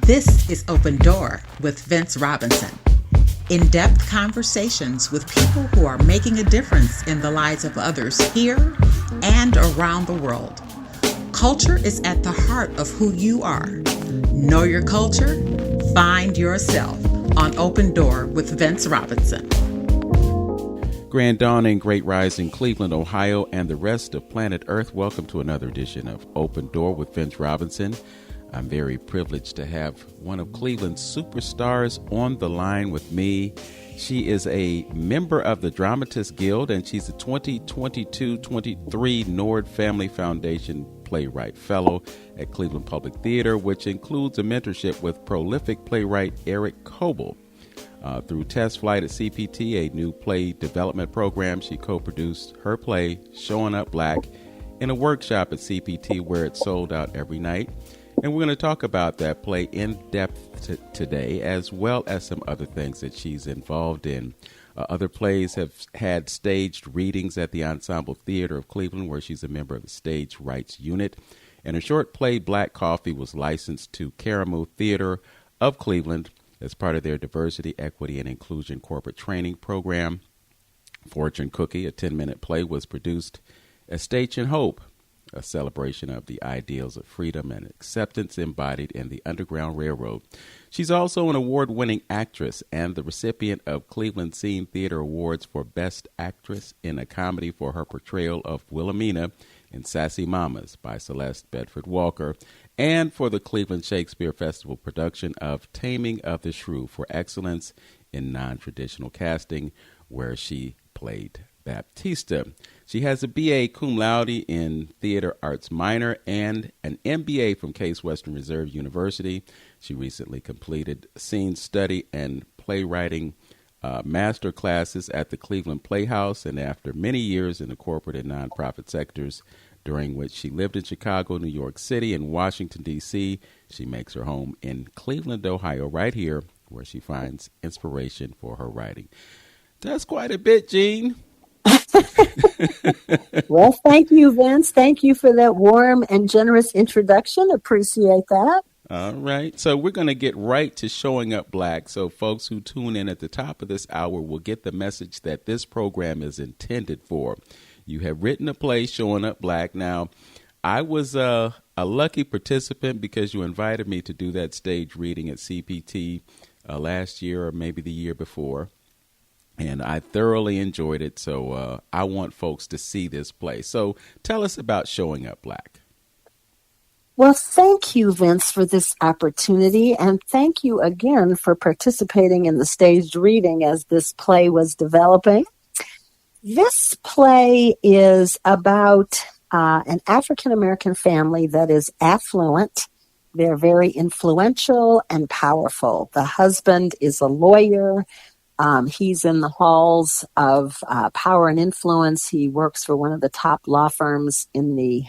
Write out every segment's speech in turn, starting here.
This is Open Door with Vince Robinson. In-depth conversations with people who are making a difference in the lives of others here and around the world. Culture is at the heart of who you are. Know your culture, find yourself on Open Door with Vince Robinson. Grand Dawn and Great Rising, Cleveland, Ohio, and the rest of planet Earth. Welcome to another edition of Open Door with Vince Robinson. I'm very privileged to have one of Cleveland's superstars on the line with me. She is a member of the Dramatist Guild, and she's a 2022-23 Nord Family Foundation Playwright Fellow at Cleveland Public Theater, which includes a mentorship with prolific playwright Eric Coble. Through Test Flight at CPT, a new play development program, she co-produced her play, Showin Up Black, in a workshop at CPT where it sold out every night. And we're going to talk about that play in depth today, as well as some other things that she's involved in. Other plays have had staged readings at the Ensemble Theater of Cleveland, where she's a member of the Stage Rights Unit. And her short play, Black Coffee, was licensed to Caramoo Theater of Cleveland as part of their Diversity, Equity, and Inclusion Corporate Training Program. Fortune Cookie, a 10-minute play, was produced at Station Hope, a celebration of the ideals of freedom and acceptance embodied in the Underground Railroad. She's also an award-winning actress and the recipient of Cleveland Scene Theater Awards for Best Actress in a Comedy for her portrayal of Wilhemina in Sassy Mamas by Celeste Bedford Walker, and for the Cleveland Shakespeare Festival production of Taming of the Shrew for excellence in non-traditional casting, where she played Baptista. She has a BA cum laude in Theater Arts Minor and an MBA from Case Western Reserve University. She recently completed scene study and playwriting master classes at the Cleveland Playhouse, and after many years in the corporate and nonprofit sectors, during which she lived in Chicago, New York City, and Washington, D.C., she makes her home in Cleveland, Ohio, right here, where she finds inspiration for her writing. That's quite a bit, Jeanne. Well, thank you, Vince. Thank you for that warm and generous introduction. Appreciate that. All right. So we're going to get right to Showing Up Black. So folks who tune in at the top of this hour will get the message that this program is intended for. You have written a play, Showing Up Black. Now, I was a lucky participant because you invited me to do that stage reading at CPT last year or maybe the year before. And I thoroughly enjoyed it, so I want folks to see this play. So tell us about Showing Up Black. Well, thank you, Vince, for this opportunity, and thank you again for participating in the staged reading as this play was developing. This play is about an African-American family that is affluent. They're very influential and powerful. The husband is a lawyer. He's in the halls of power and influence. He works for one of the top law firms in the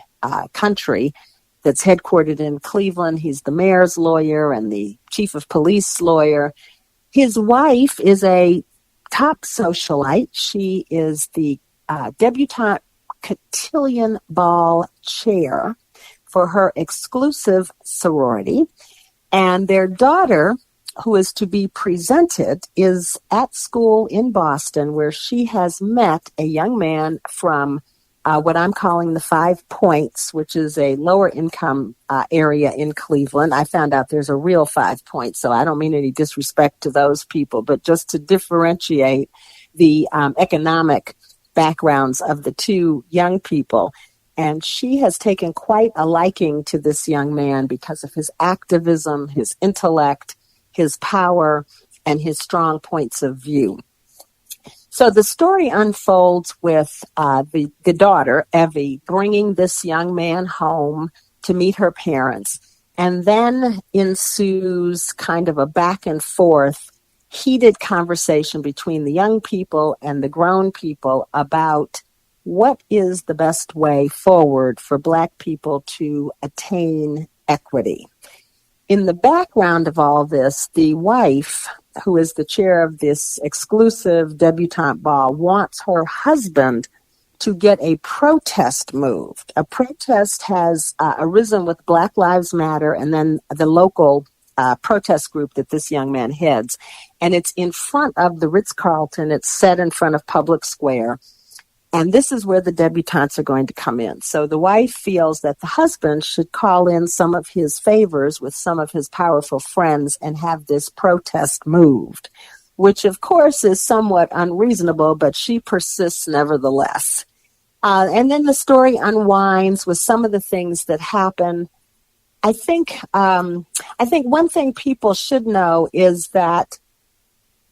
country that's headquartered in Cleveland. He's the mayor's lawyer and the chief of police lawyer. His wife is a top socialite. She is the debutante cotillion ball chair for her exclusive sorority. And their daughter, who is to be presented, is at school in Boston, where she has met a young man from what I'm calling the 5 Points, which is a lower income area in Cleveland. I found out there's a real 5 Points, so I don't mean any disrespect to those people, but just to differentiate the economic backgrounds of the two young people. And she has taken quite a liking to this young man because of his activism, his intellect, his power, and his strong points of view. So the story unfolds with the daughter, Evie, bringing this young man home to meet her parents. And then ensues kind of a back and forth, heated conversation between the young people and the grown people about what is the best way forward for Black people to attain equity. In the background of all this, the wife, who is the chair of this exclusive debutante ball, wants her husband to get a protest moved. A protest has arisen with Black Lives Matter and then the local protest group that this young man heads. And it's in front of the Ritz-Carlton. It's set in front of Public Square. And this is where the debutantes are going to come in. So the wife feels that the husband should call in some of his favors with some of his powerful friends and have this protest moved, which of course is somewhat unreasonable, but she persists nevertheless. And then the story unwinds with some of the things that happen. I think one thing people should know is that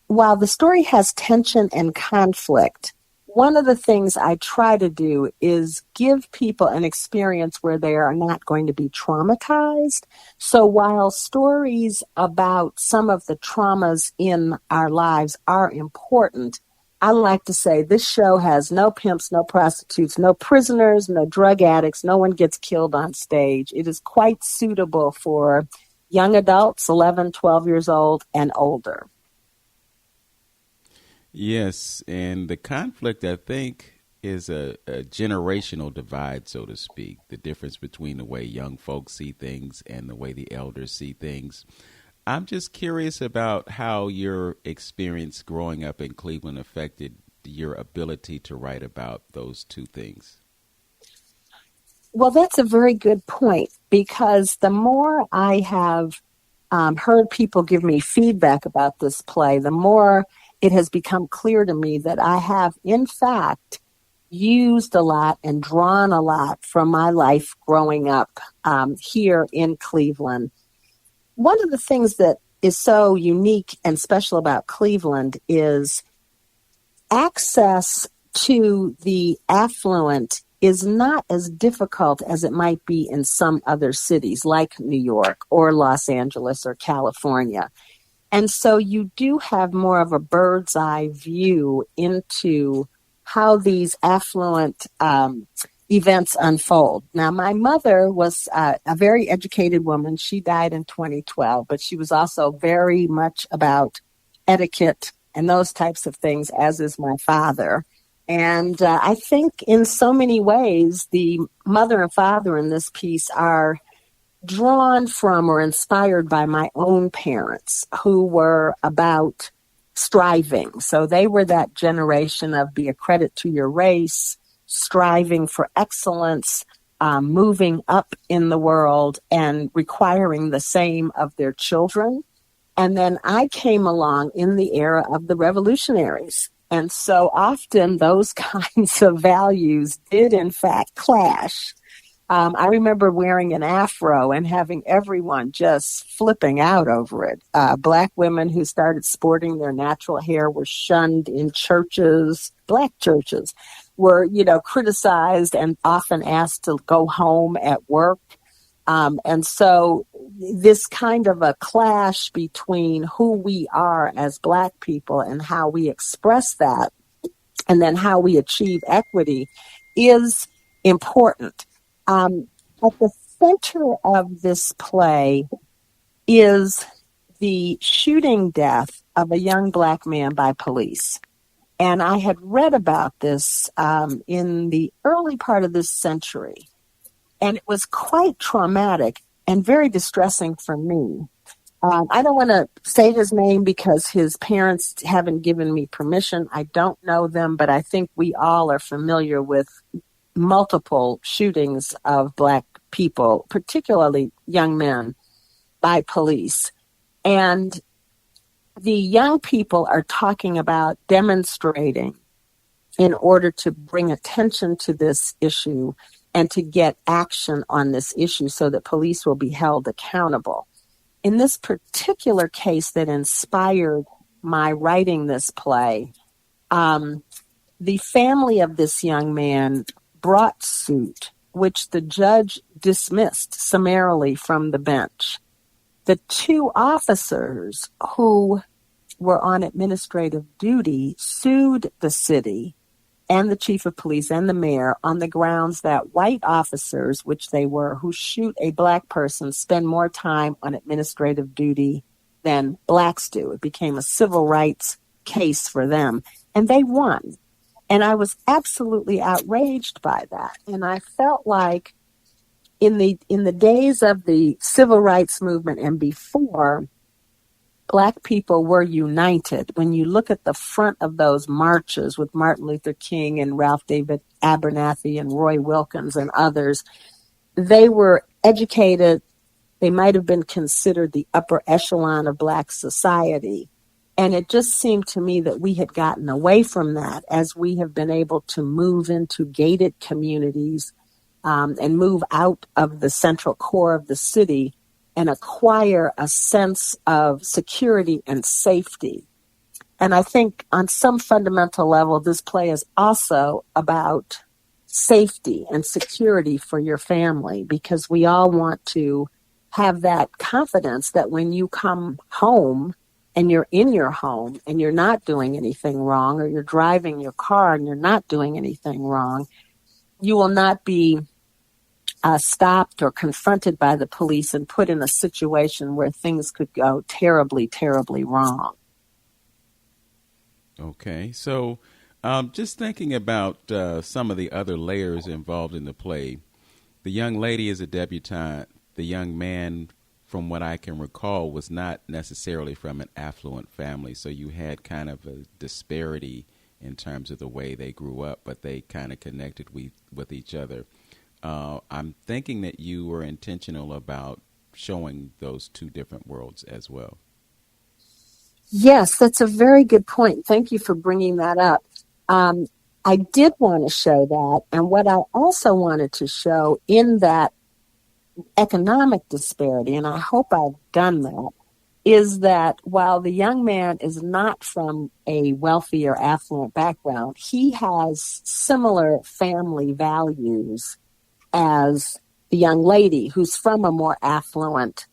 while the story has tension and conflict, one of the things I try to do is give people an experience where they are not going to be traumatized. So while stories about some of the traumas in our lives are important, I like to say this show has no pimps, no prostitutes, no prisoners, no drug addicts. No one gets killed on stage. It is quite suitable for young adults, 11, 12 years old and older. Yes, and the conflict, I think, is a generational divide, so to speak, the difference between the way young folks see things and the way the elders see things. I'm just curious about how your experience growing up in Cleveland affected your ability to write about those two things. Well, that's a very good point, because the more I have heard people give me feedback about this play, the more it has become clear to me that I have, in fact, used a lot and drawn a lot from my life growing up here in Cleveland. One of the things that is so unique and special about Cleveland is access to the affluent is not as difficult as it might be in some other cities like New York or Los Angeles or California. And so you do have more of a bird's eye view into how these affluent events unfold. Now, my mother was a very educated woman. She died in 2012, but she was also very much about etiquette and those types of things, as is my father. And I think in so many ways, the mother and father in this piece are drawn from or inspired by my own parents, who were about striving. So they were that generation of be a credit to your race, striving for excellence, moving up in the world and requiring the same of their children. And then I came along in the era of the revolutionaries. And so often those kinds of values did in fact clash. I remember wearing an afro and having everyone just flipping out over it. Black women who started sporting their natural hair were shunned in churches. Black churches were, criticized and often asked to go home at work. And so this kind of a clash between who we are as Black people and how we express that, and then how we achieve equity, is important. At the center of this play is the shooting death of a young Black man by police. And I had read about this in the early part of this century. And it was quite traumatic and very distressing for me. I don't want to say his name because his parents haven't given me permission. I don't know them, but I think we all are familiar with multiple shootings of Black people, particularly young men, by police. And the young people are talking about demonstrating in order to bring attention to this issue and to get action on this issue so that police will be held accountable. In this particular case that inspired my writing this play, the family of this young man brought suit, which the judge dismissed summarily from the bench. The two officers who were on administrative duty sued the city and the chief of police and the mayor on the grounds that white officers, which they were, who shoot a Black person, spend more time on administrative duty than Blacks do. It became a civil rights case for them, and they won. And I was absolutely outraged by that. And I felt like in the days of the civil rights movement and before, Black people were united. When you look at the front of those marches with Martin Luther King and Ralph David Abernathy and Roy Wilkins and others, they were educated. They might have been considered the upper echelon of Black society. And it just seemed to me that we had gotten away from that as we have been able to move into gated communities and move out of the central core of the city and acquire a sense of security and safety. And I think on some fundamental level, this play is also about safety and security for your family, because we all want to have that confidence that when you come home and you're in your home and you're not doing anything wrong, or you're driving your car and you're not doing anything wrong, you will not be stopped or confronted by the police and put in a situation where things could go terribly, terribly wrong. Okay, so just thinking about some of the other layers involved in the play. The young lady is a debutante. The young man, from what I can recall, was not necessarily from an affluent family, so you had kind of a disparity in terms of the way they grew up, but they kind of connected with each other. I'm thinking that you were intentional about showing those two different worlds as well. Yes, that's a very good point. Thank you for bringing that up. I did want to show that. And what I also wanted to show in that economic disparity, and I hope I've done that, is that while the young man is not from a wealthy or affluent background, he has similar family values as the young lady who's from a more affluent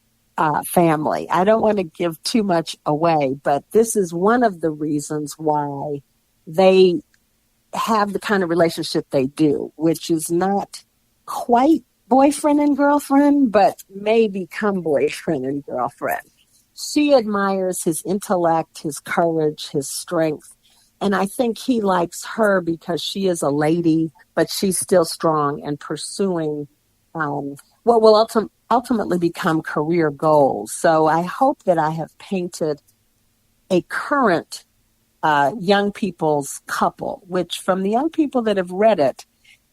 family. I don't want to give too much away, but this is one of the reasons why they have the kind of relationship they do, which is not quite boyfriend and girlfriend, but may become boyfriend and girlfriend. She admires his intellect, his courage, his strength. And I think he likes her because she is a lady, but she's still strong and pursuing what will ultimately become career goals. So I hope that I have painted a current young people's couple, which from the young people that have read it,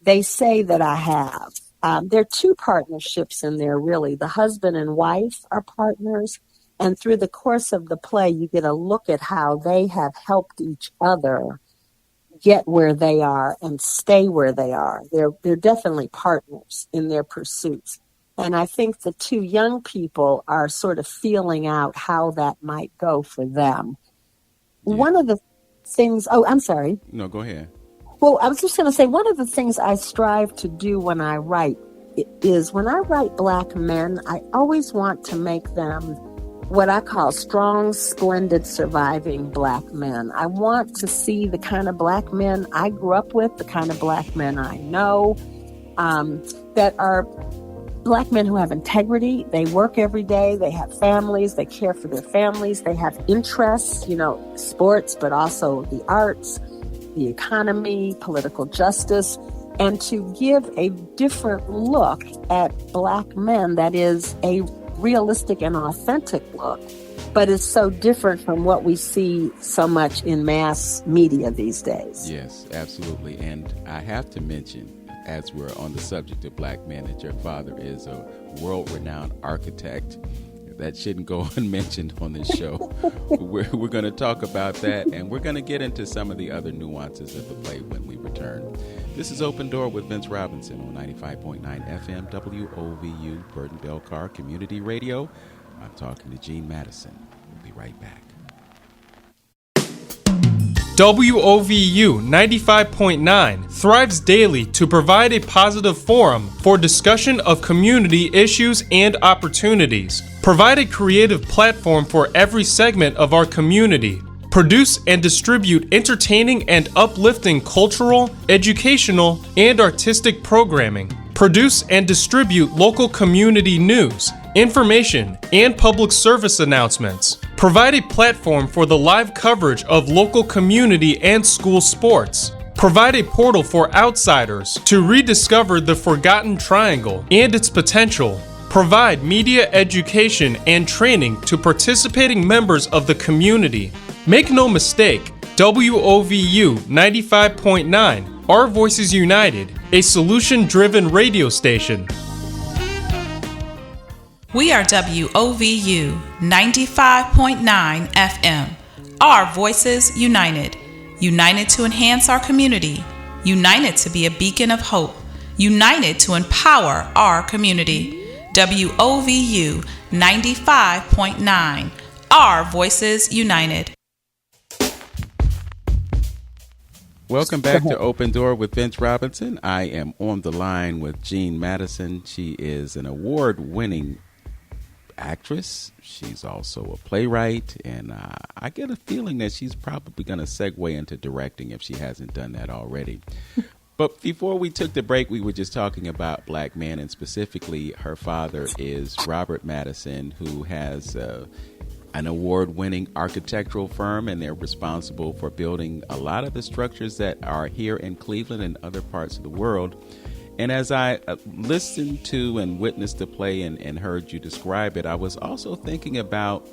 they say that I have. There are two partnerships in there, really. The husband and wife are partners. And through the course of the play, you get a look at how they have helped each other get where they are and stay where they are. They're definitely partners in their pursuits. And I think the two young people are sort of feeling out how that might go for them. Yeah. One of the things, I'm sorry. No, go ahead. Well, I was just going to say, one of the things I strive to do when I write is when I write Black men, I always want to make them what I call strong, splendid, surviving Black men. I want to see the kind of Black men I grew up with, the kind of Black men I know, that are Black men who have integrity. They work every day. They have families. They care for their families. They have interests, sports, but also the arts, the economy, political justice, and to give a different look at Black men that is a realistic and authentic look, but is so different from what we see so much in mass media these days. Yes, absolutely. And I have to mention, as we're on the subject of Black men, that your father is a world-renowned architect. That shouldn't go unmentioned on this show. We're going to talk about that, and we're going to get into some of the other nuances of the play when we return. This is Open Door with Vince Robinson on 95.9 FM WOVU, Burton Bell Carr Community Radio. I'm talking to Jeanne Madison. We'll be right back. WOVU 95.9 thrives daily to provide a positive forum for discussion of community issues and opportunities. Provide a creative platform for every segment of our community. Produce and distribute entertaining and uplifting cultural, educational, and artistic programming. Produce and distribute local community news, information, and public service announcements. Provide a platform for the live coverage of local community and school sports. Provide a portal for outsiders to rediscover the forgotten triangle and its potential. Provide media education and training to participating members of the community. Make no mistake, WOVU 95.9, Our Voices United, a solution-driven radio station. We are WOVU 95.9 FM, Our Voices United. United to enhance our community, united to be a beacon of hope, united to empower our community. WOVU 95.9, Our Voices United. Welcome back to Open Door with Vince Robinson. I am on the line with Jeanne Madison. She is an award-winning actress. She's also a playwright, and I get a feeling that she's probably going to segue into directing if she hasn't done that already. But before we took the break, we were just talking about Black men, and specifically her father is Robert Madison, who has an award-winning architectural firm, and they're responsible for building a lot of the structures that are here in Cleveland and other parts of the world. And as I listened to and witnessed the play and heard you describe it, I was also thinking about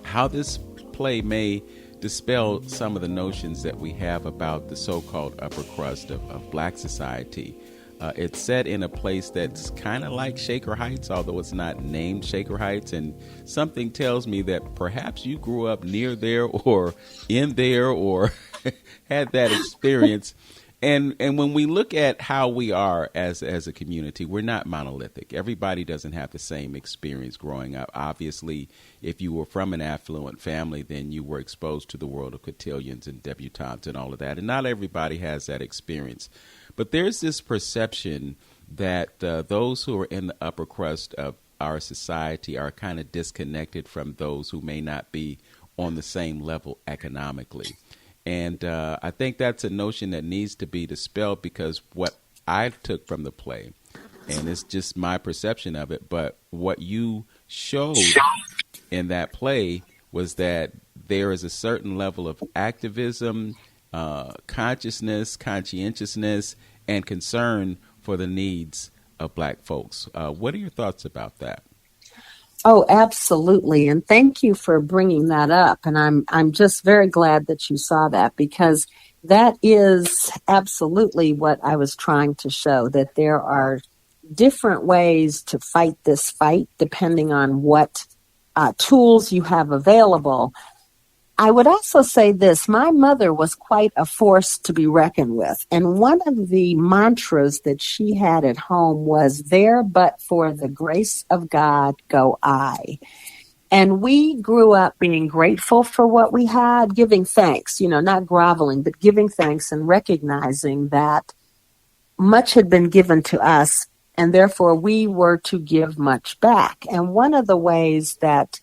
how this play may dispel some of the notions that we have about the so-called upper crust of Black society. It's set in a place that's kind of like Shaker Heights, although it's not named Shaker Heights. And something tells me that perhaps you grew up near there or in there or had that experience. And when we look at how we are as a community, we're not monolithic. Everybody doesn't have the same experience growing up. Obviously, if you were from an affluent family, then you were exposed to the world of cotillions and debutantes and all of that. And not everybody has that experience. But there's this perception that those who are in the upper crust of our society are kind of disconnected from those who may not be on the same level economically. And I think that's a notion that needs to be dispelled, because what I took from the play, and it's just my perception of it, but what you showed in that play was that there is a certain level of activism, consciousness, conscientiousness, and concern for the needs of Black folks. What are your thoughts about that? Oh, absolutely. And thank you for bringing that up. And I'm just very glad that you saw that, because that is absolutely what I was trying to show, that there are different ways to fight this fight depending on what tools you have available. I would also say this: my mother was quite a force to be reckoned with. And one of the mantras that she had at home was, "There but for the grace of God go I." And we grew up being grateful for what we had, giving thanks, not groveling, but giving thanks and recognizing that much had been given to us, and therefore we were to give much back. And one of the ways that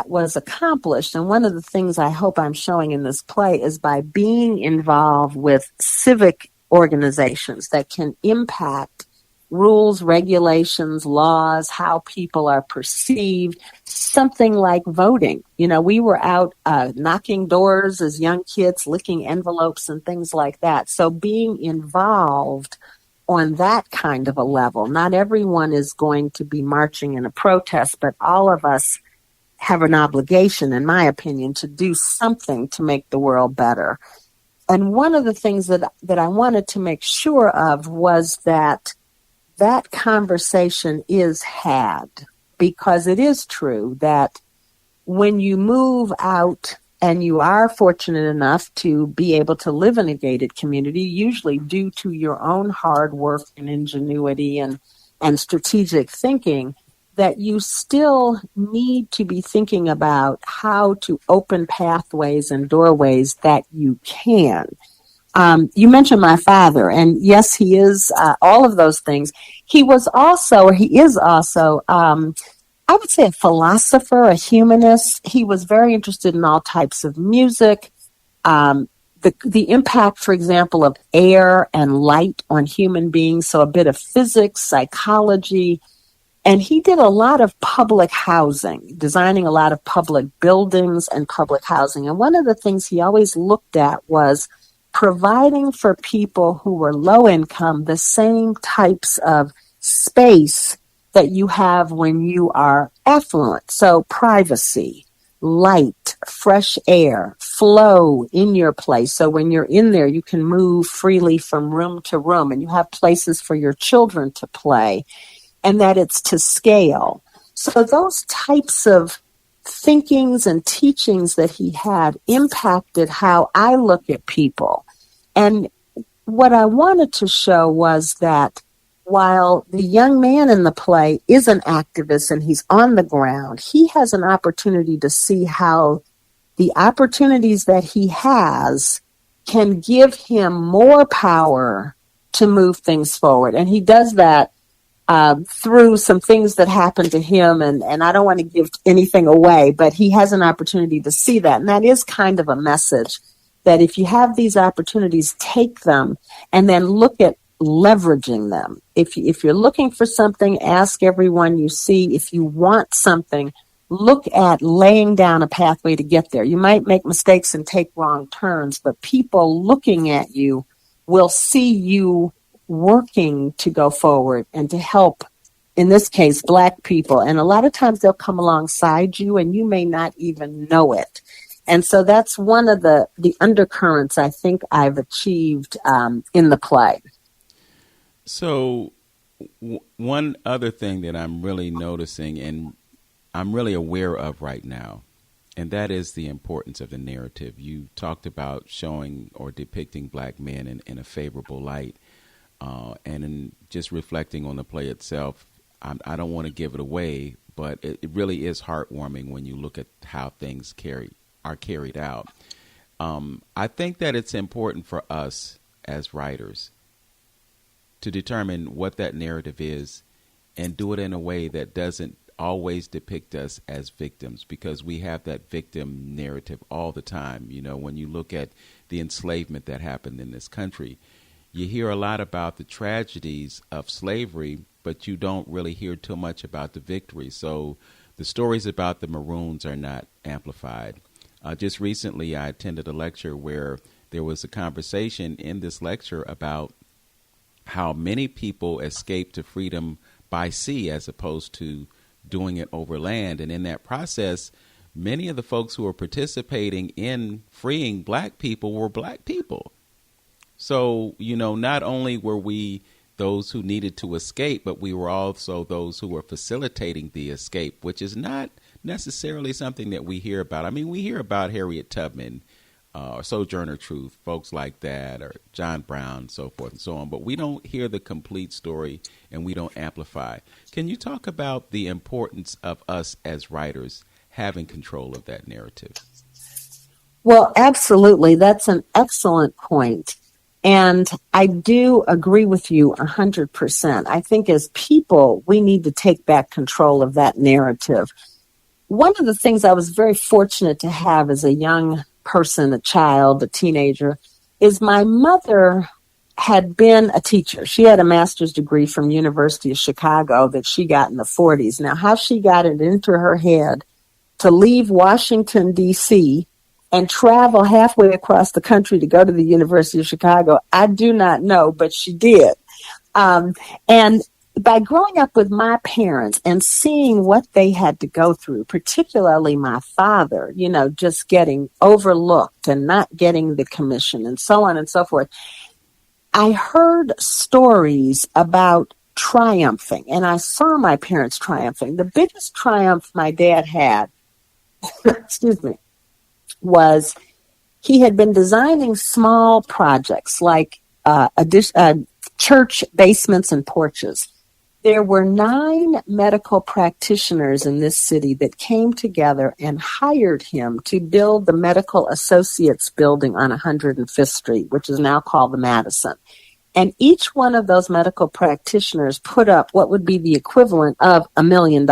was accomplished, and one of the things I hope I'm showing in this play, is by being involved with civic organizations that can impact rules, regulations, laws, how people are perceived, something like voting. We were out knocking doors as young kids, licking envelopes and things like that. So being involved on that kind of a level, not everyone is going to be marching in a protest, but all of us have an obligation, in my opinion, to do something to make the world better. And one of the things that I wanted to make sure of was that conversation is had, because it is true that when you move out and you are fortunate enough to be able to live in a gated community, usually due to your own hard work and ingenuity and strategic thinking, that you still need to be thinking about how to open pathways and doorways that you can. You mentioned my father, and yes, he is all of those things. He is also, I would say, a philosopher, a humanist. He was very interested in all types of music. The impact, for example, of air and light on human beings, so a bit of physics, psychology. And he did a lot of public housing, designing a lot of public buildings and public housing. And one of the things he always looked at was providing for people who were low income the same types of space that you have when you are affluent. So privacy, light, fresh air, flow in your place. So when you're in there, you can move freely from room to room, and you have places for your children to play, and that it's to scale. So those types of thinkings and teachings that he had impacted how I look at people. And what I wanted to show was that while the young man in the play is an activist and he's on the ground, he has an opportunity to see how the opportunities that he has can give him more power to move things forward. And he does that through some things that happen to him. And I don't want to give anything away, but he has an opportunity to see that. And that is kind of a message that if you have these opportunities, take them and then look at leveraging them. If you're looking for something, ask everyone you see. If you want something, look at laying down a pathway to get there. You might make mistakes and take wrong turns, but people looking at you will see you working to go forward and to help, in this case, Black people. And a lot of times they'll come alongside you and you may not even know it. And so that's one of the undercurrents I think I've achieved in the play. So one other thing that I'm really noticing and I'm really aware of right now, and that is the importance of the narrative. You talked about showing or depicting Black men in a favorable light, and in just reflecting on the play itself. I don't want to give it away, but it really is heartwarming when you look at how things are carried out. I think that it's important for us as writers to determine what that narrative is and do it in a way that doesn't always depict us as victims, because we have that victim narrative all the time. You know, when you look at the enslavement that happened in this country, you hear a lot about the tragedies of slavery, but you don't really hear too much about the victory. So the stories about the Maroons are not amplified. Just recently, I attended a lecture where there was a conversation in this lecture about how many people escaped to freedom by sea as opposed to doing it over land. And in that process, many of the folks who were participating in freeing Black people were Black people. So, you know, not only were we those who needed to escape, but we were also those who were facilitating the escape, which is not necessarily something that we hear about. I mean, we hear about Harriet Tubman, or Sojourner Truth, folks like that, or John Brown, so forth and so on. But we don't hear the complete story and we don't amplify. Can you talk about the importance of us as writers having control of that narrative? Well, absolutely. That's an excellent point. And I do agree with you 100%. I think as people, we need to take back control of that narrative. One of the things I was very fortunate to have as a young person, a child, a teenager, is my mother had been a teacher. She had a master's degree from University of Chicago that she got in the 40s. Now, how she got it into her head to leave Washington, D.C., and travel halfway across the country to go to the University of Chicago, I do not know, but she did. And by growing up with my parents and seeing what they had to go through, particularly my father, you know, just getting overlooked and not getting the commission and so on and so forth, I heard stories about triumphing, and I saw my parents triumphing. The biggest triumph my dad had, excuse me, was he had been designing small projects like church basements and porches. There were 9 medical practitioners in this city that came together and hired him to build the Medical Associates building on 105th Street, which is now called the Madison. And each one of those medical practitioners put up what would be the equivalent of $1 million.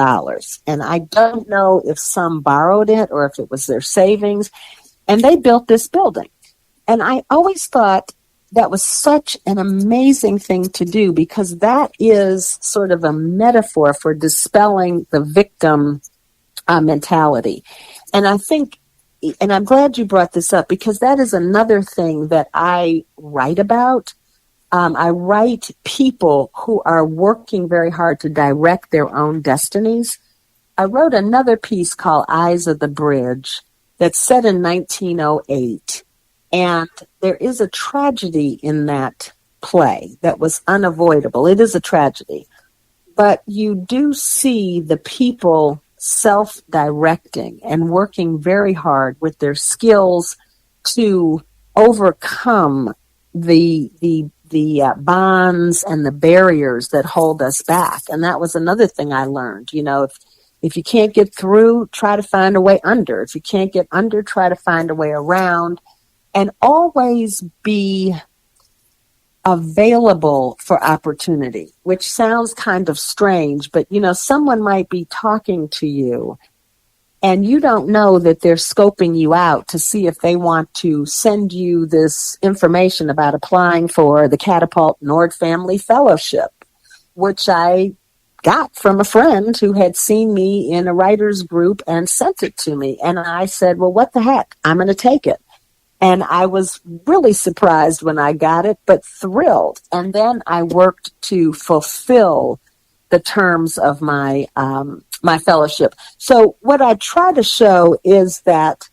And I don't know if some borrowed it or if it was their savings. And they built this building. And I always thought that was such an amazing thing to do, because that is sort of a metaphor for dispelling the victim mentality. And I think and I'm glad you brought this up, because that is another thing that I write about. I write people who are working very hard to direct their own destinies. I wrote another piece called Eyes of the Bridge that's set in 1908. And there is a tragedy in that play that was unavoidable. It is a tragedy. But you do see the people self-directing and working very hard with their skills to overcome the bonds and the barriers that hold us back. And that was another thing I learned. You know, if you can't get through, try to find a way under. If you can't get under, try to find a way around. And always be available for opportunity, which sounds kind of strange, but you know, someone might be talking to you and you don't know that they're scoping you out to see if they want to send you this information about applying for the Catapult Nord Family Fellowship, which I got from a friend who had seen me in a writer's group and sent it to me. And I said, well, what the heck? I'm going to take it. And I was really surprised when I got it, but thrilled. And then I worked to fulfill the terms of my my fellowship. So what I try to show is that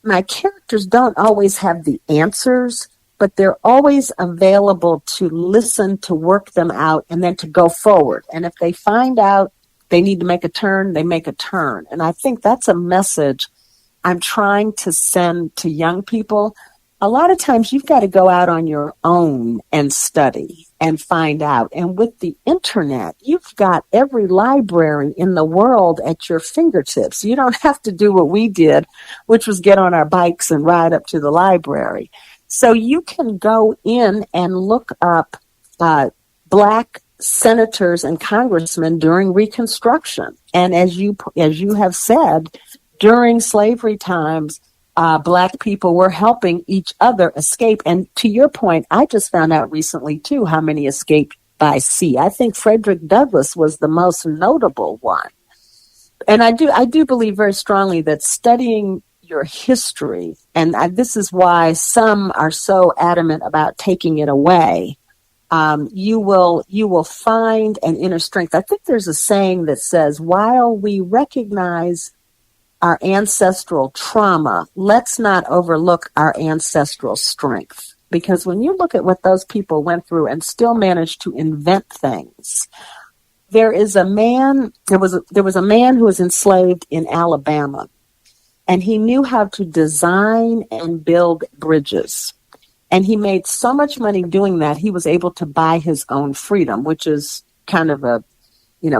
my characters don't always have the answers, but they're always available to listen, to work them out, and then to go forward. And if they find out they need to make a turn, they make a turn. And I think that's a message I'm trying to send to young people. A lot of times you've got to go out on your own and study and find out. And with the internet, you've got every library in the world at your fingertips. You don't have to do what we did, which was get on our bikes and ride up to the library. So you can go in and look up Black senators and congressmen during Reconstruction. And as you have said, during slavery times, Black people were helping each other escape. And to your point, I just found out recently, too, how many escaped by sea. I think Frederick Douglass was the most notable one. And I do believe very strongly that studying your history, and this is why some are so adamant about taking it away, you will find an inner strength. I think there's a saying that says, while we recognize our ancestral trauma, let's not overlook our ancestral strength. Because when you look at what those people went through and still managed to invent things, there was a man who was enslaved in Alabama, and he knew how to design and build bridges. And he made so much money doing that, he was able to buy his own freedom, which is kind of a,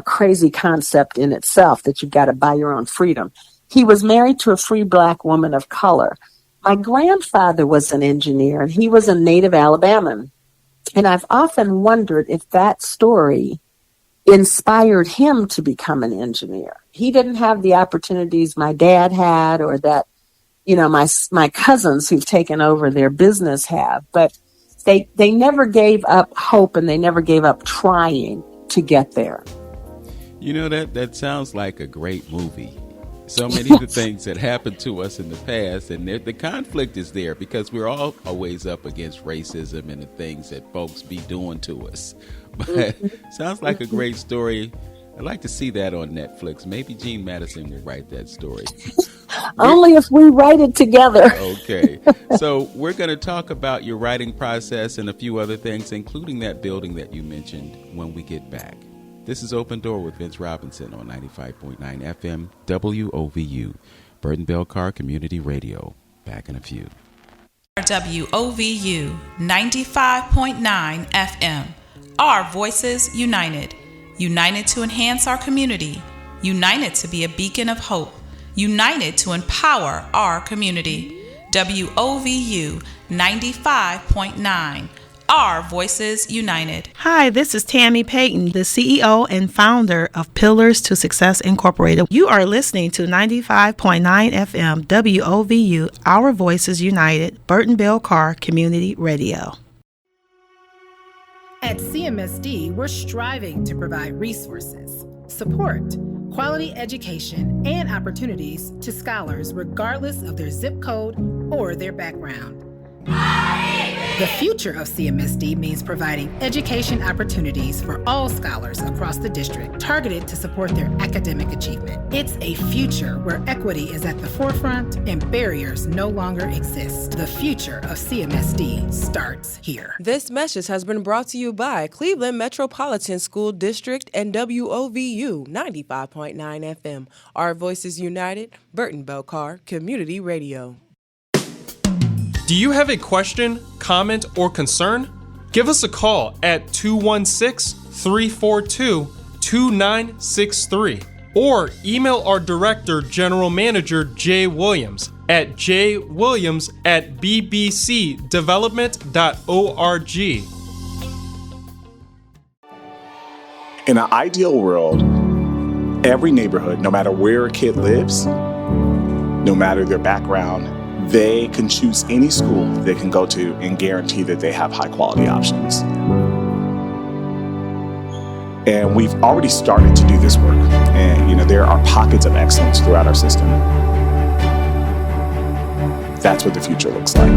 crazy concept in itself, that you've got to buy your own freedom. He was married to a free Black woman of color. My grandfather was an engineer, and he was a native Alabaman. And I've often wondered if that story inspired him to become an engineer. He didn't have the opportunities my dad had, or that, my cousins who've taken over their business have. But they never gave up hope, and they never gave up trying to get there. That sounds like a great movie. So many of the things that happened to us in the past, and the conflict is there because we're all always up against racism and the things that folks be doing to us. But sounds like a great story. I'd like to see that on Netflix. Maybe Jeanne Madison will write that story. Only if we write it together. Okay. So we're going to talk about your writing process and a few other things, including that building that you mentioned, when we get back. This is Open Door with Vince Robinson on 95.9 FM WOVU, Burton Bell Carr Community Radio. Back in a few. WOVU 95.9 FM. Our voices united. United to enhance our community. United to be a beacon of hope. United to empower our community. WOVU 95.9. Our voices united. Hi, this is Tammy Payton, the CEO and founder of Pillars to Success Incorporated. You are listening to 95.9 FM WOVU, Our Voices United, Burton Bell Carr Community Radio. At CMSD, we're striving to provide resources, support, quality education and opportunities to scholars regardless of their zip code or their background. The future of CMSD means providing education opportunities for all scholars across the district, targeted to support their academic achievement. It's a future where equity is at the forefront and barriers no longer exist. The future of CMSD starts here. This message has been brought to you by Cleveland Metropolitan School District and WOVU 95.9 FM. Our Voices United, Burton Bell Carr Community Radio. Do you have a question, comment, or concern? Give us a call at 216-342-2963 or email our Director General Manager Jay Williams at jwilliams@bbcdevelopment.org. In an ideal world, every neighborhood, no matter where a kid lives, no matter their background, they can choose any school they can go to and guarantee that they have high quality options. And we've already started to do this work. And there are pockets of excellence throughout our system. That's what the future looks like.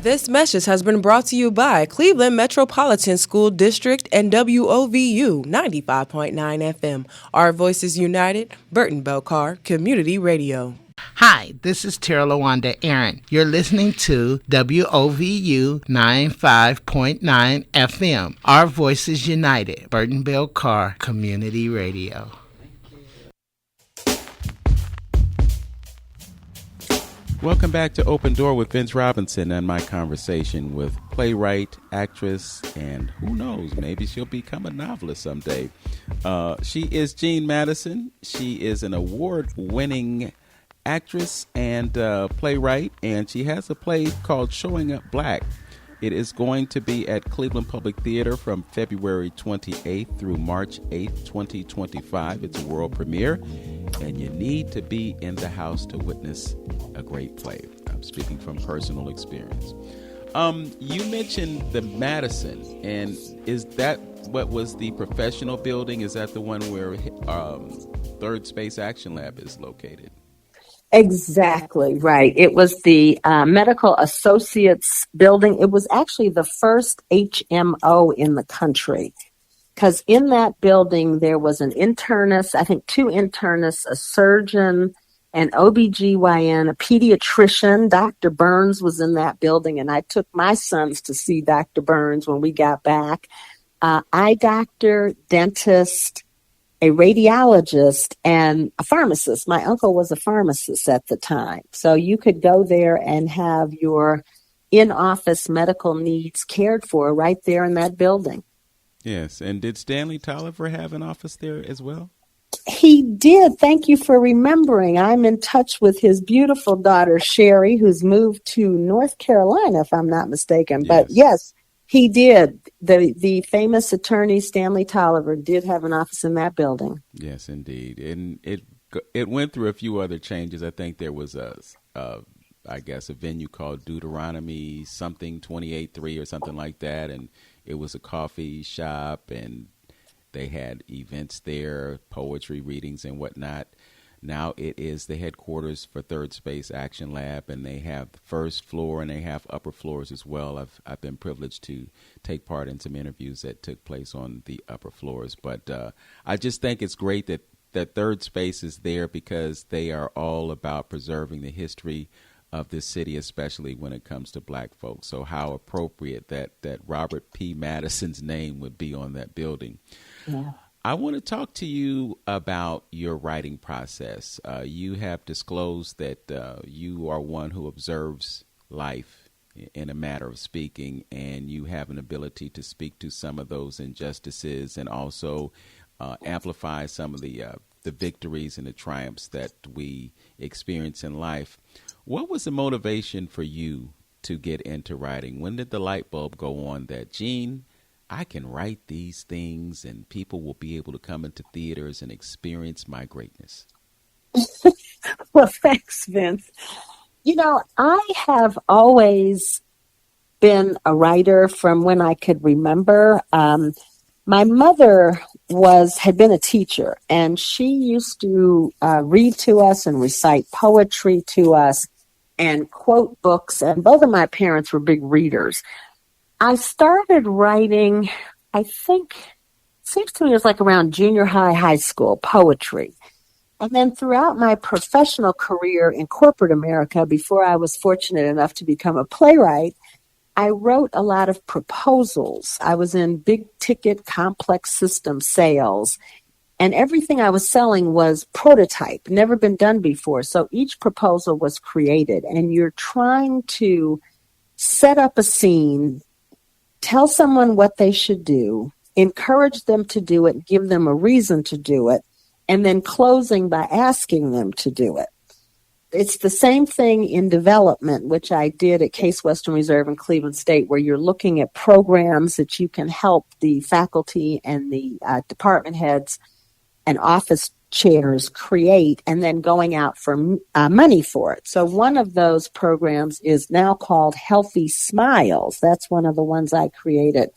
This message has been brought to you by Cleveland Metropolitan School District and WOVU 95.9 FM. Our Voices United, Burton Bell Carr Community Radio. Hi, this is Tara LaWanda Aaron. You're listening to WOVU 95.9 FM. Our Voices United, Burton Bell Carr Community Radio. Welcome back to Open Door with Vince Robinson and my conversation with playwright, actress, and who knows, maybe she'll become a novelist someday. She is Jeanne Madison. She is an award-winning actress and playwright, and she has a play called Showin Up Black. It is going to be at Cleveland Public Theater from February 28th through March 8th, 2025. It's a world premiere, and you need to be in the house to witness a great play. I'm speaking from personal experience. You mentioned the Madison, and is that what was the professional building? Is that the one where Third Space Action Lab is located? Exactly right. It was the Medical Associates building. It was actually the first HMO in the country, because in that building there was an internist, I think 2 internists, a surgeon, an OBGYN, a pediatrician. Dr. Burns was in that building, and I took my sons to see Dr. Burns when we got back. Eye doctor, dentist, a radiologist, and a pharmacist. My uncle was a pharmacist at the time. So you could go there and have your in-office medical needs cared for right there in that building. Yes. And did Stanley Tolliver have an office there as well? He did. Thank you for remembering. I'm in touch with his beautiful daughter, Sherry, who's moved to North Carolina, if I'm not mistaken. Yes. But yes, he did. The famous attorney Stanley Tolliver did have an office in that building. Yes, indeed. And it went through a few other changes. I think there was a venue called Deuteronomy something 28-3 or something like that, and it was a coffee shop, and they had events there, poetry readings and whatnot. Now it is the headquarters for Third Space Action Lab, and they have the first floor and they have upper floors as well. I've been privileged to take part in some interviews that took place on the upper floors. But I just think it's great that Third Space is there, because they are all about preserving the history of this city, especially when it comes to Black folks. So how appropriate that Robert P. Madison's name would be on that building. Yeah. I want to talk to you about your writing process. You have disclosed that you are one who observes life in a matter of speaking, and you have an ability to speak to some of those injustices and also amplify some of the victories and the triumphs that we experience in life. What was the motivation for you to get into writing? When did the light bulb go on that, Jeanne, I can write these things and people will be able to come into theaters and experience my greatness? Well, thanks, Vince. I have always been a writer from when I could remember. My mother had been a teacher, and she used to read to us and recite poetry to us and quote books, and both of my parents were big readers. I started writing, I think, seems to me it was like around junior high school, poetry. And then throughout my professional career in corporate America, before I was fortunate enough to become a playwright, I wrote a lot of proposals. I was in big ticket complex system sales, and everything I was selling was prototype, never been done before. So each proposal was created, and you're trying to set up a scene, tell someone what they should do, encourage them to do it, give them a reason to do it, and then closing by asking them to do it. It's the same thing in development, which I did at Case Western Reserve in Cleveland State, where you're looking at programs that you can help the faculty and the department heads and office chairs create, and then going out for money for it. So one of those programs is now called Healthy Smiles. That's one of the ones I created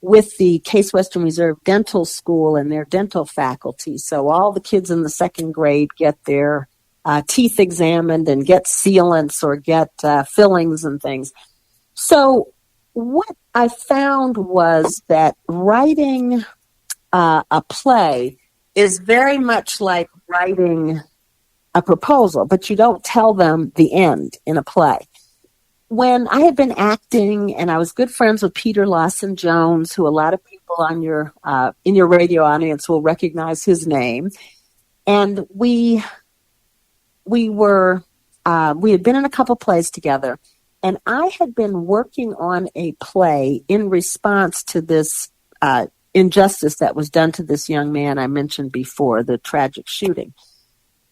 with the Case Western Reserve Dental School and their dental faculty. So all the kids in the second grade get their teeth examined and get sealants or get fillings and things. So what I found was that writing a play is very much like writing a proposal, but you don't tell them the end in a play. When I had been acting, and I was good friends with Peter Lawson Jones, who a lot of people on your in your radio audience will recognize his name, and we had been in a couple plays together, and I had been working on a play in response to this injustice that was done to this young man I mentioned before, the tragic shooting.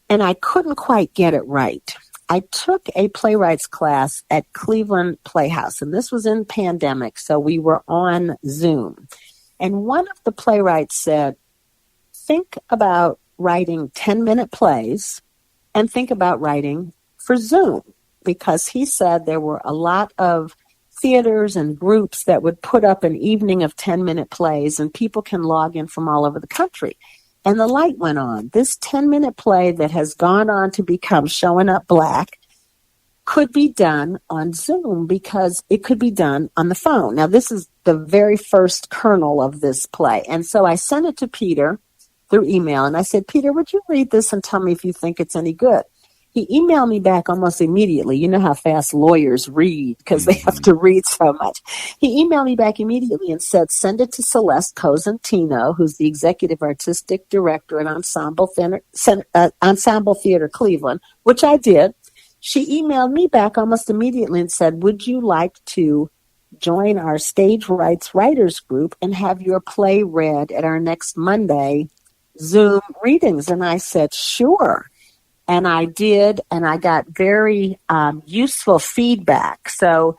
And I couldn't quite get it right. I took a playwrights class at Cleveland Playhouse, and this was in pandemic, so we were on Zoom. And one of the playwrights said, think about writing 10-minute plays and think about writing for Zoom, because he said there were a lot of theaters and groups that would put up an evening of 10-minute plays, and people can log in from all over the country. And the light went on. This 10-minute play that has gone on to become Showin Up Black could be done on Zoom because it could be done on the phone. Now, this is the very first kernel of this play. And so I sent it to Peter through email, and I said, Peter, would you read this and tell me if you think it's any good? He emailed me back almost immediately. You know how fast lawyers read because they have to read so much. He emailed me back immediately and said, send it to Celeste Cosentino, who's the executive artistic director at Ensemble Theater Cleveland, which I did. She emailed me back almost immediately and said, would you like to join our Stage Rights Writers Group and have your play read at our next Monday Zoom readings? And I said, sure. And I did, and I got very useful feedback. So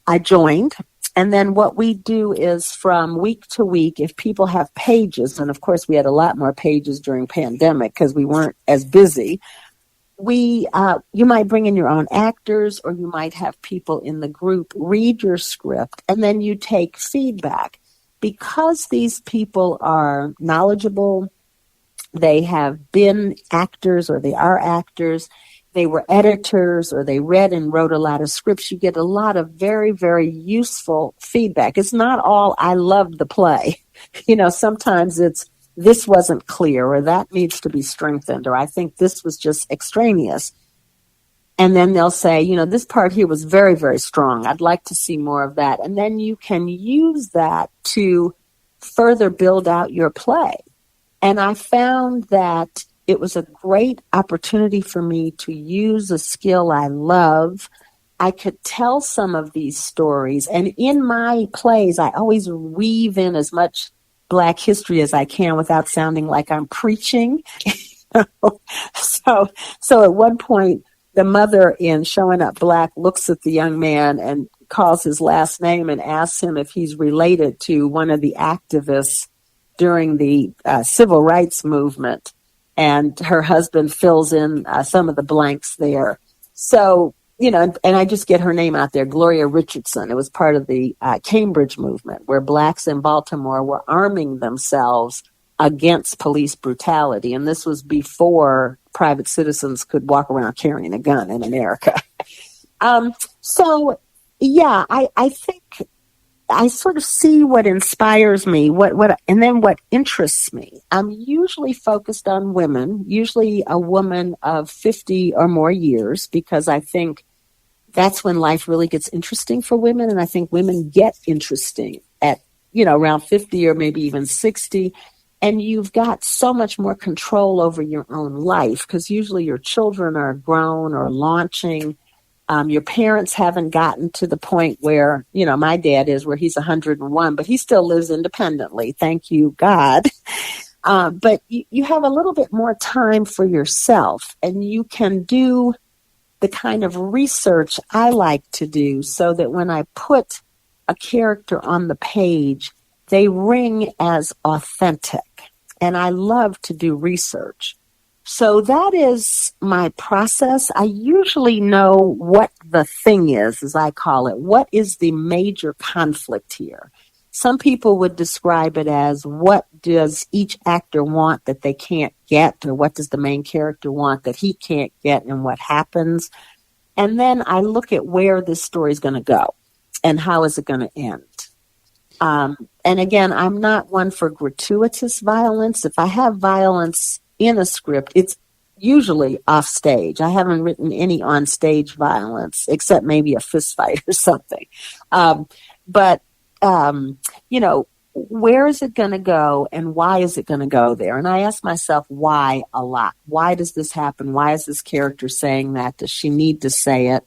I joined, and then what we do is from week to week, if people have pages, and of course we had a lot more pages during pandemic because we weren't as busy, you might bring in your own actors, or you might have people in the group read your script, and then you take feedback. Because these people are knowledgeable, they have been actors or they are actors, they were editors or they read and wrote a lot of scripts, you get a lot of very, very useful feedback. It's not all, I loved the play. You know, sometimes it's, this wasn't clear, or that needs to be strengthened, or I think this was just extraneous. And then they'll say, you know, this part here was very, very strong. I'd like to see more of that. And then you can use that to further build out your play. And I found that it was a great opportunity for me to use a skill I love. I could tell some of these stories. And in my plays, I always weave in as much Black history as I can without sounding like I'm preaching. So at one point, the mother in Showin Up Black looks at the young man and calls his last name and asks him if he's related to one of the activists during the civil rights movement, and her husband fills in some of the blanks there. So, you know, and I just get her name out there, Gloria Richardson. It was part of the Cambridge movement, where Blacks in Baltimore were arming themselves against police brutality. And this was before private citizens could walk around carrying a gun in America. So, yeah, I think I sort of see what inspires me, and then what interests me. I'm usually focused on women, usually a woman of 50 or more years, because I think that's when life really gets interesting for women. And I think women get interesting at, around 50 or maybe even 60. And you've got so much more control over your own life, because usually your children are grown or launching. Your parents haven't gotten to the point where, my dad is, where he's 101, but he still lives independently. Thank you, God. But you have a little bit more time for yourself, and you can do the kind of research I like to do, so that when I put a character on the page, they ring as authentic. And I love to do research. So that is my process. I usually know what the thing is, as I call it. What is the major conflict here? Some people would describe it as, what does each actor want that they can't get, or what does the main character want that he can't get, and what happens? And then I look at where this story is going to go and how is it going to end. And again, I'm not one for gratuitous violence. If I have violence in a script, it's usually off stage. I haven't written any on stage violence, except maybe a fist fight or something. But where is it going to go, and why is it going to go there? And I ask myself why a lot. Why does this happen? Why is this character saying that? Does she need to say it?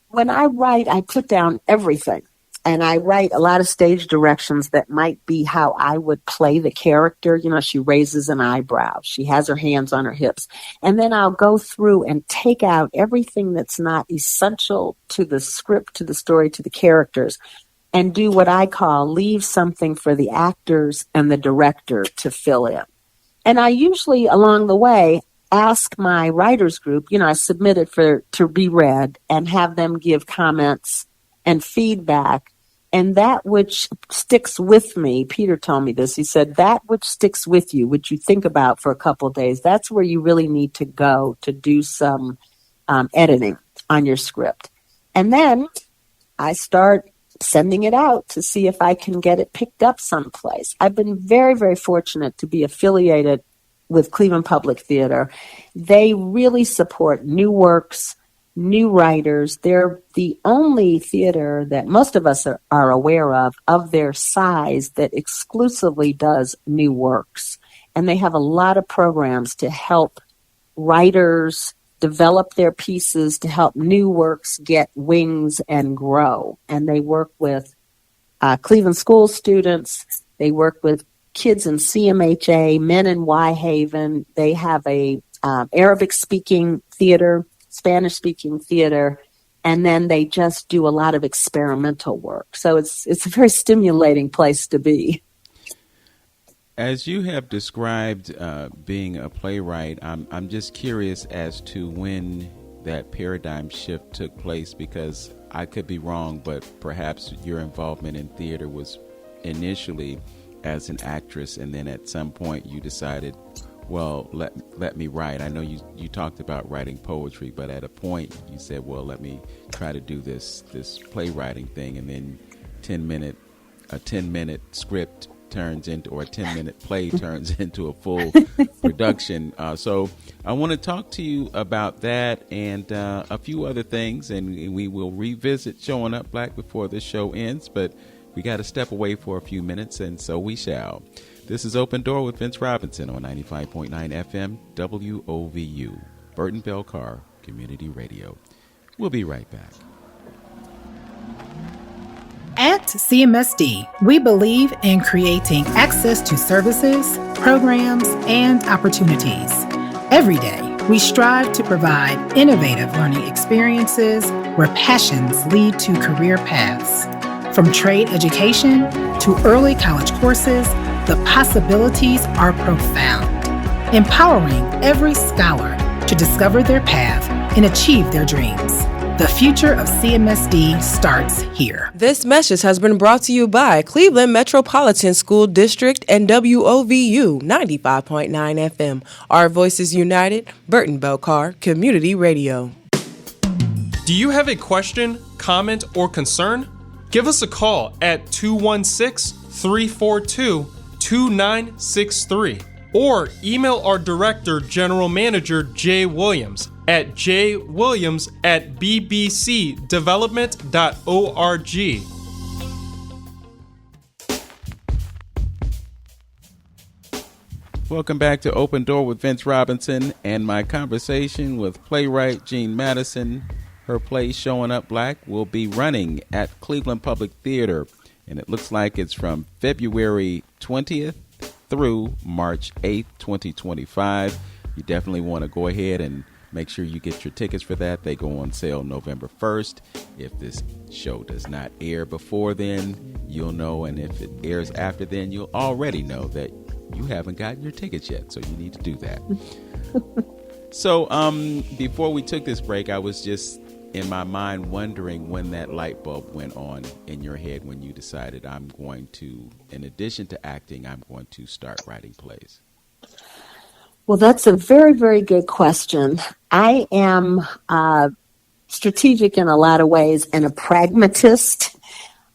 When I write, I put down everything. And I write a lot of stage directions that might be how I would play the character. She raises an eyebrow. She has her hands on her hips. And then I'll go through and take out everything that's not essential to the script, to the story, to the characters, and do what I call leave something for the actors and the director to fill in. And I usually, along the way, ask my writers group, I submit it to be read, and have them give comments and feedback. And that which sticks with me, Peter told me this, he said, that which sticks with you, which you think about for a couple of days, that's where you really need to go to do some editing on your script. And then I start sending it out to see if I can get it picked up someplace. I've been very, very fortunate to be affiliated with Cleveland Public Theater. They really support new works, new writers. They're the only theater that most of us are aware of their size, that exclusively does new works. And they have a lot of programs to help writers develop their pieces, to help new works get wings and grow. And they work with Cleveland school students. They work with kids in CMHA, men in Y Haven. They have a Arabic-speaking theater, Spanish-speaking theater, and then they just do a lot of experimental work. So it's a very stimulating place to be. As you have described being a playwright, I'm just curious as to when that paradigm shift took place, because I could be wrong, but perhaps your involvement in theater was initially as an actress, and then at some point you decided, well, let me write. I know you talked about writing poetry, but at a point you said, well, let me try to do this playwriting thing, and then a 10-minute script turns into, or a 10-minute play turns into a full production. So I want to talk to you about that and a few other things, and we will revisit Showin Up Black before this show ends, but we got to step away for a few minutes, and so we shall. This is Open Door with Vince Robinson on 95.9 FM WOVU, Burton Bell Carr Community Radio. We'll be right back. At CMSD, we believe in creating access to services, programs, and opportunities. Every day, we strive to provide innovative learning experiences where passions lead to career paths. From trade education to early college courses, the possibilities are profound, empowering every scholar to discover their path and achieve their dreams. The future of CMSD starts here. This message has been brought to you by Cleveland Metropolitan School District and WOVU 95.9 FM. Our Voices United, Burton Bell Carr, Community Radio. Do you have a question, comment, or concern? Give us a call at 216-342-2963 or email our Director General Manager Jay Williams at jwilliams@bbcdevelopment.org. Welcome back to Open Door with Vince Robinson and my conversation with playwright Jeanne Madison. Her play Showin Up Black will be running at Cleveland Public Theater, and it looks like it's from February 20th through March 8th, 2025. You definitely want to go ahead and make sure you get your tickets for that. They go on sale November 1st. If this show does not air before then, you'll know, and if it airs after then, you'll already know that you haven't gotten your tickets yet, so you need to do that. So before we took this break, I was just in my mind wondering when that light bulb went on in your head when you decided, I'm going to, in addition to acting, I'm going to start writing plays. Well, that's a very, very good question. I am strategic in a lot of ways and a pragmatist.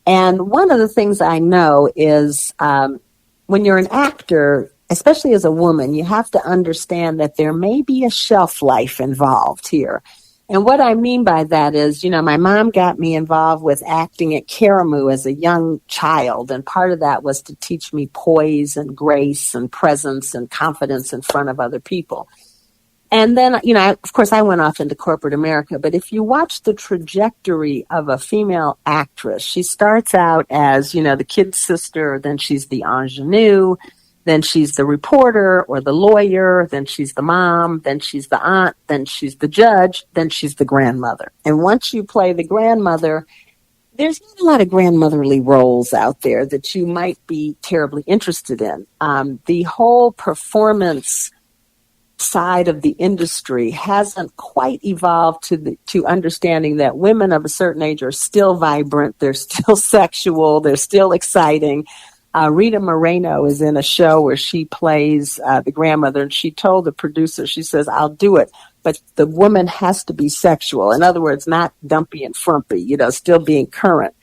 And one of the things I know is when you're an actor, especially as a woman, you have to understand that there may be a shelf life involved here. And what I mean by that is, my mom got me involved with acting at Karamu as a young child. And part of that was to teach me poise and grace and presence and confidence in front of other people. And then, of course, I went off into corporate America. But if you watch the trajectory of a female actress, she starts out as, the kid's sister, then she's the ingenue, then she's the reporter or the lawyer, then she's the mom, then she's the aunt, then she's the judge, then she's the grandmother. And once you play the grandmother, there's not a lot of grandmotherly roles out there that you might be terribly interested in. The whole performance side of the industry hasn't quite evolved to understanding that women of a certain age are still vibrant, they're still sexual, they're still exciting. Rita Moreno is in a show where she plays the grandmother, and she told the producer, she says, I'll do it, but the woman has to be sexual. In other words, not dumpy and frumpy, still being current.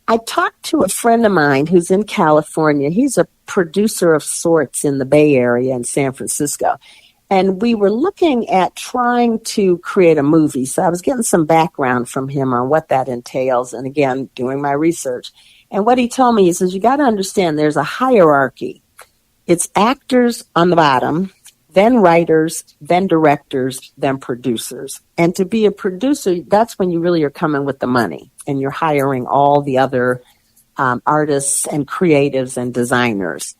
I talked to a friend of mine who's in California. He's a producer of sorts in the Bay Area in San Francisco. And we were looking at trying to create a movie. So I was getting some background from him on what that entails. And again, doing my research. And what he told me, he says, you got to understand there's a hierarchy. It's actors on the bottom, then writers, then directors, then producers. And to be a producer, that's when you really are coming with the money and you're hiring all the other artists and creatives and designers.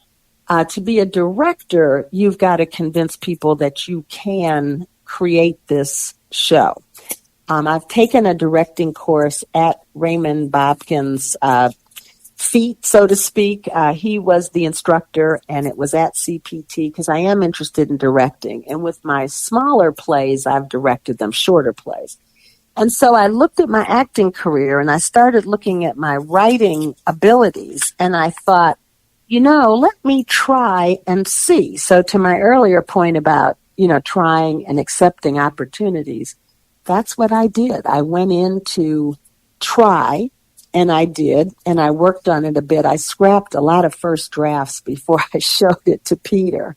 To be a director, you've got to convince people that you can create this show. I've taken a directing course at Raymond Bobkin's feet, so to speak. He was the instructor, and it was at CPT because I am interested in directing. And with my smaller plays, I've directed them, shorter plays. And so I looked at my acting career, and I started looking at my writing abilities, and I thought, let me try and see. So to my earlier point about, trying and accepting opportunities, that's what I did. I went in to try, and I did, and I worked on it a bit. I scrapped a lot of first drafts before I showed it to Peter.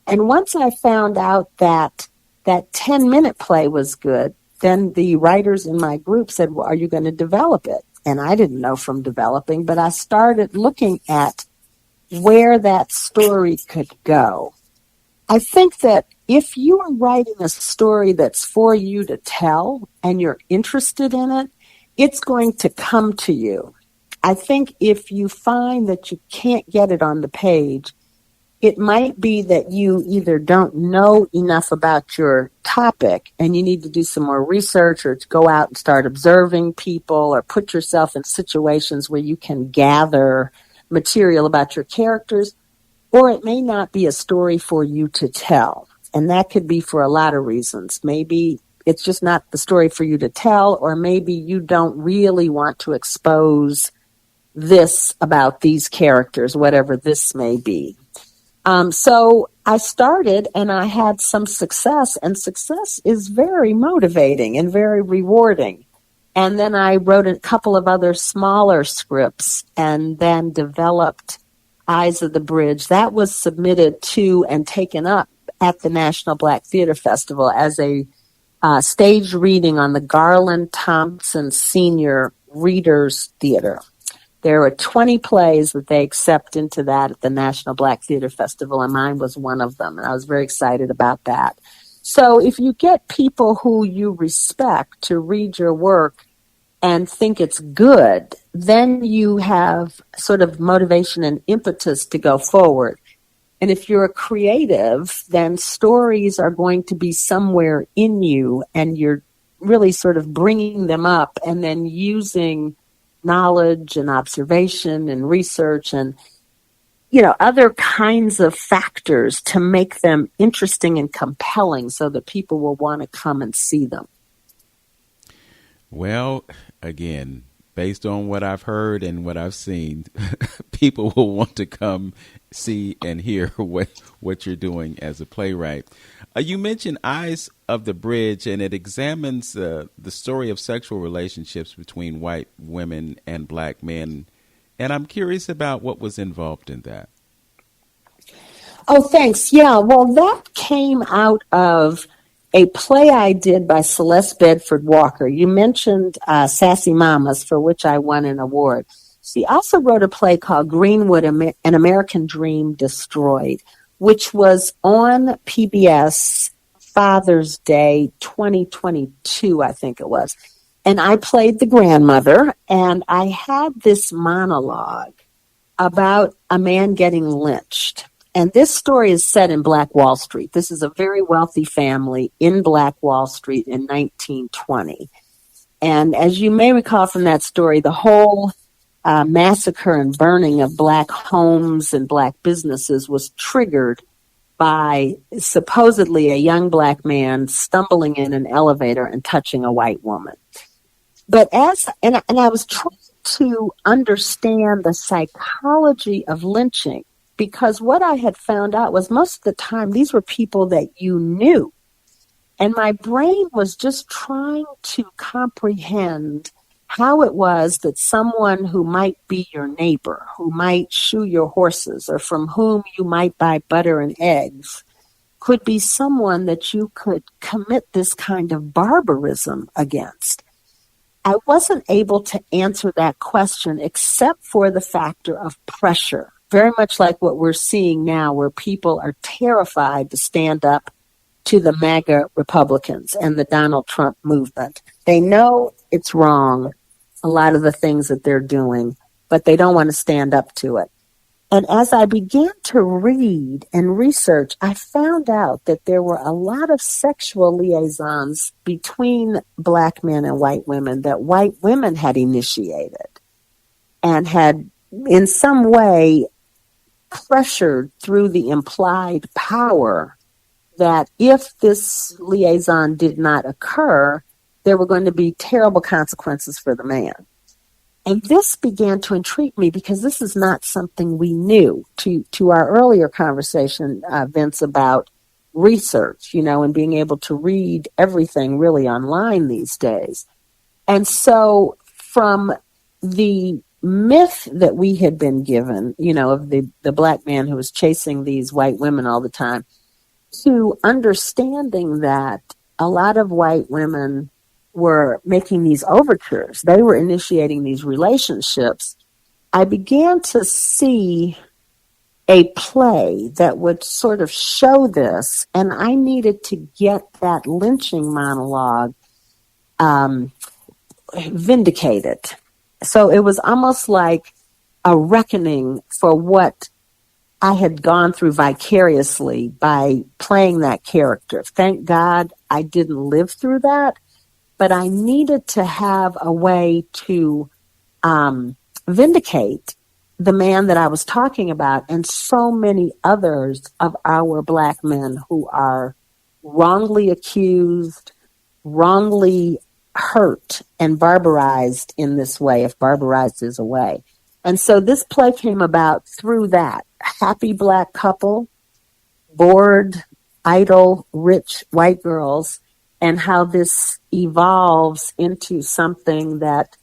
And once I found out that 10-minute play was good, then the writers in my group said, well, are you going to develop it? And I didn't know from developing, but I started looking at where that story could go. I think that if you are writing a story that's for you to tell and you're interested in it, it's going to come to you. I think if you find that you can't get it on the page, it might be that you either don't know enough about your topic and you need to do some more research or to go out and start observing people or put yourself in situations where you can gather material about your characters, or it may not be a story for you to tell. And that could be for a lot of reasons. Maybe it's just not the story for you to tell, or maybe you don't really want to expose this about these characters, whatever this may be. So I started and I had some success, and success is very motivating and very rewarding. And then I wrote a couple of other smaller scripts and then developed Eyes of the Bridge. That was submitted to and taken up at the National Black Theater Festival as a stage reading on the Garland Thompson Senior Readers Theater. There were 20 plays that they accept into that at the National Black Theater Festival, and mine was one of them, and I was very excited about that. So if you get people who you respect to read your work and think it's good, then you have sort of motivation and impetus to go forward. And if you're a creative, then stories are going to be somewhere in you, and you're really sort of bringing them up and then using knowledge and observation and research and, other kinds of factors to make them interesting and compelling so that people will want to come and see them. Well, again, based on what I've heard and what I've seen, people will want to come see and hear what you're doing as a playwright. You mentioned Eyes of the Bridge, and it examines the story of sexual relationships between white women and black men. And I'm curious about what was involved in that. Oh, thanks. Yeah, well, that came out of a play I did by Celeste Bedford Walker. You mentioned Sassy Mamas, for which I won an award. She also wrote a play called Greenwood, An American Dream Destroyed, which was on PBS Father's Day 2022, I think it was. And I played the grandmother, and I had this monologue about a man getting lynched. And this story is set in Black Wall Street. This is a very wealthy family in Black Wall Street in 1920. And as you may recall from that story, the whole massacre and burning of black homes and black businesses was triggered by supposedly a young black man stumbling in an elevator and touching a white woman. But and I was trying to understand the psychology of lynching, because what I had found out was most of the time these were people that you knew. And my brain was just trying to comprehend how it was that someone who might be your neighbor, who might shoe your horses, or from whom you might buy butter and eggs, could be someone that you could commit this kind of barbarism against. I wasn't able to answer that question except for the factor of pressure, very much like what we're seeing now, where people are terrified to stand up to the MAGA Republicans and the Donald Trump movement. They know it's wrong, a lot of the things that they're doing, but they don't want to stand up to it. And as I began to read and research, I found out that there were a lot of sexual liaisons between black men and white women that white women had initiated and had in some way pressured through the implied power that if this liaison did not occur, there were going to be terrible consequences for the man. And this began to intrigue me because this is not something we knew. To our earlier conversation, Vince, about research, and being able to read everything really online these days. And so from the myth that we had been given, of the black man who was chasing these white women all the time, to understanding that a lot of white women were making these overtures, they were initiating these relationships, I began to see a play that would sort of show this, and I needed to get that lynching monologue vindicated. So it was almost like a reckoning for what I had gone through vicariously by playing that character. Thank God I didn't live through that, but I needed to have a way to vindicate the man that I was talking about and so many others of our black men who are wrongly accused, wrongly hurt, and barbarized in this way, if barbarized is a way. And so this play came about through that. Happy Black couple, bored, idle, rich white girls, and how this evolves into something that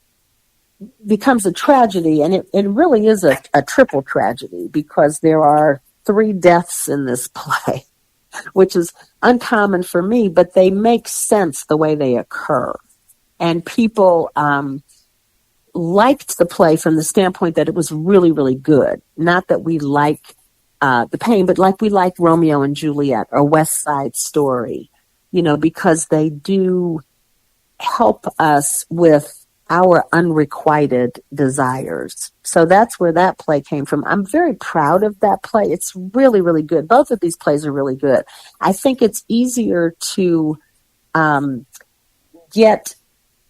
becomes a tragedy. And it really is a triple tragedy, because there are 3 deaths in this play, which is uncommon for me, but they make sense the way they occur. And people liked the play from the standpoint that it was really, really good. Not that we like the pain, but like we like Romeo and Juliet or West Side Story, because they do help us with our unrequited desires. So that's where that play came from. I'm very proud of that play. It's really, really good. Both of these plays are really good. I think it's easier to get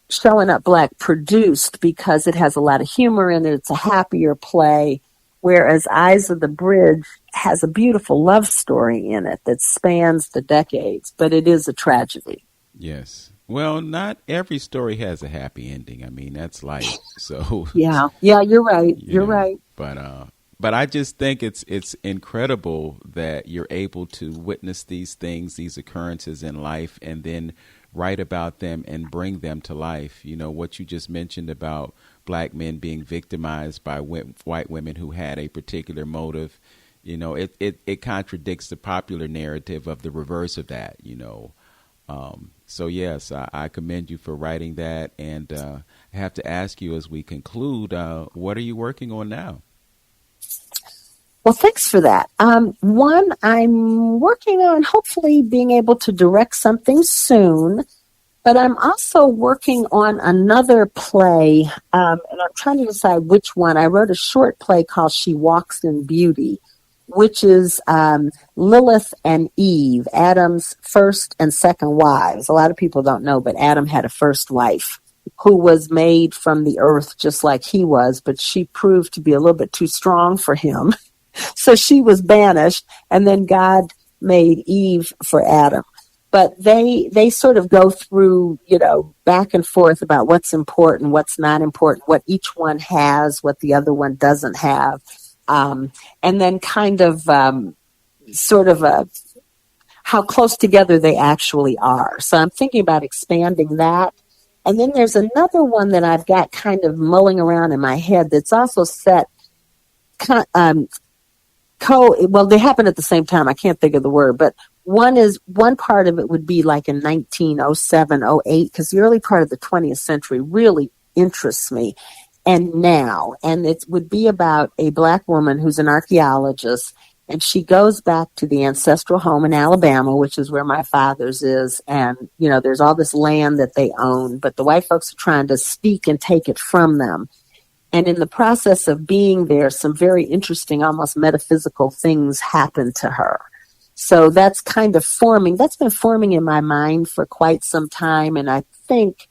Showin Up Black produced because it has a lot of humor in it. It's a happier play, whereas Eyes of the Bridge has a beautiful love story in it that spans the decades, but it is a tragedy. Yes. Well, not every story has a happy ending. I mean, that's life. So yeah, you're right. You're right. But I just think it's incredible that you're able to witness these things, these occurrences in life, and then write about them and bring them to life. What you just mentioned about Black men being victimized by white women who had a particular motive. It contradicts the popular narrative of the reverse of that. So yes, I commend you for writing that, and I have to ask you as we conclude, what are you working on now? Well, thanks for that. One, I'm working on hopefully being able to direct something soon, but I'm also working on another play, and I'm trying to decide which one. I wrote a short play called She Walks in Beauty, which is Lilith and Eve, Adam's first and second wives. A lot of people don't know, but Adam had a first wife who was made from the earth just like he was, but she proved to be a little bit too strong for him. So she was banished, and then God made Eve for Adam. But they sort of go through, back and forth about what's important, what's not important, what each one has, what the other one doesn't have. And then kind of how close together they actually are. So I'm thinking about expanding that. And then there's another one that I've got kind of mulling around in my head that's also set well, they happen at the same time. I can't think of the word, but one part of it would be like in 1907, 08, because the early part of the 20th century really interests me. And now, and it would be about a Black woman who's an archaeologist, and she goes back to the ancestral home in Alabama, which is where my father's is, and, there's all this land that they own, but the white folks are trying to sneak and take it from them. And in the process of being there, some very interesting, almost metaphysical things happen to her. So that's kind of that's been forming in my mind for quite some time, and I think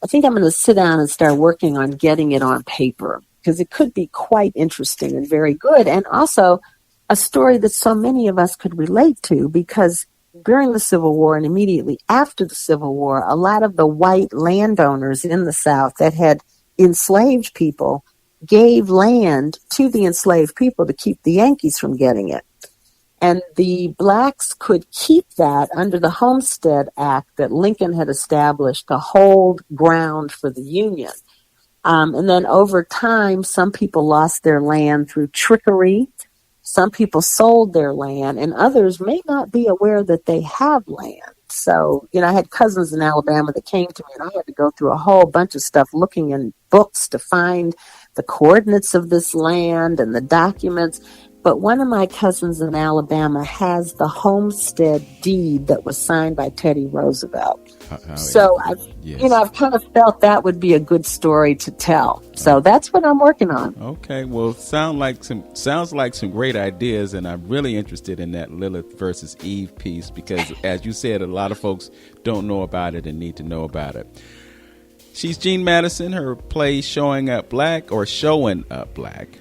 I'm going to sit down and start working on getting it on paper, because it could be quite interesting and very good, and also a story that so many of us could relate to, because during the Civil War and immediately after the Civil War, a lot of the white landowners in the South that had enslaved people gave land to the enslaved people to keep the Yankees from getting it. And the Blacks could keep that under the Homestead Act that Lincoln had established to hold ground for the Union. And then over time, some people lost their land through trickery. Some people sold their land, and others may not be aware that they have land. So, I had cousins in Alabama that came to me, and I had to go through a whole bunch of stuff looking in books to find the coordinates of this land and the documents. But one of my cousins in Alabama has the homestead deed that was signed by Teddy Roosevelt. So I've kind of felt that would be a good story to tell. So that's what I'm working on. Okay, well, sounds like some great ideas, and I'm really interested in that Lilith versus Eve piece, because, as you said, a lot of folks don't know about it and need to know about it. She's Jeanne Madison. Her play Showin Up Black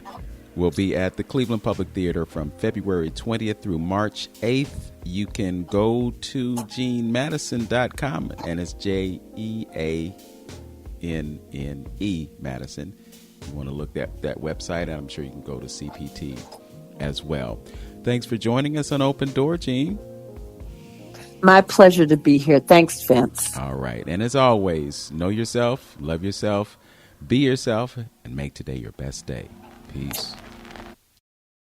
will be at the Cleveland Public Theater from February 20th through March 8th. You can go to JeanneMadison.com, and it's JeanneMadison. you want to look at that website, I'm sure you can go to CPT as well. Thanks for joining us on Open Door, Jeanne. My pleasure to be here. Thanks, Vince. All right. And as always, know yourself, love yourself, be yourself, and make today your best day. Peace.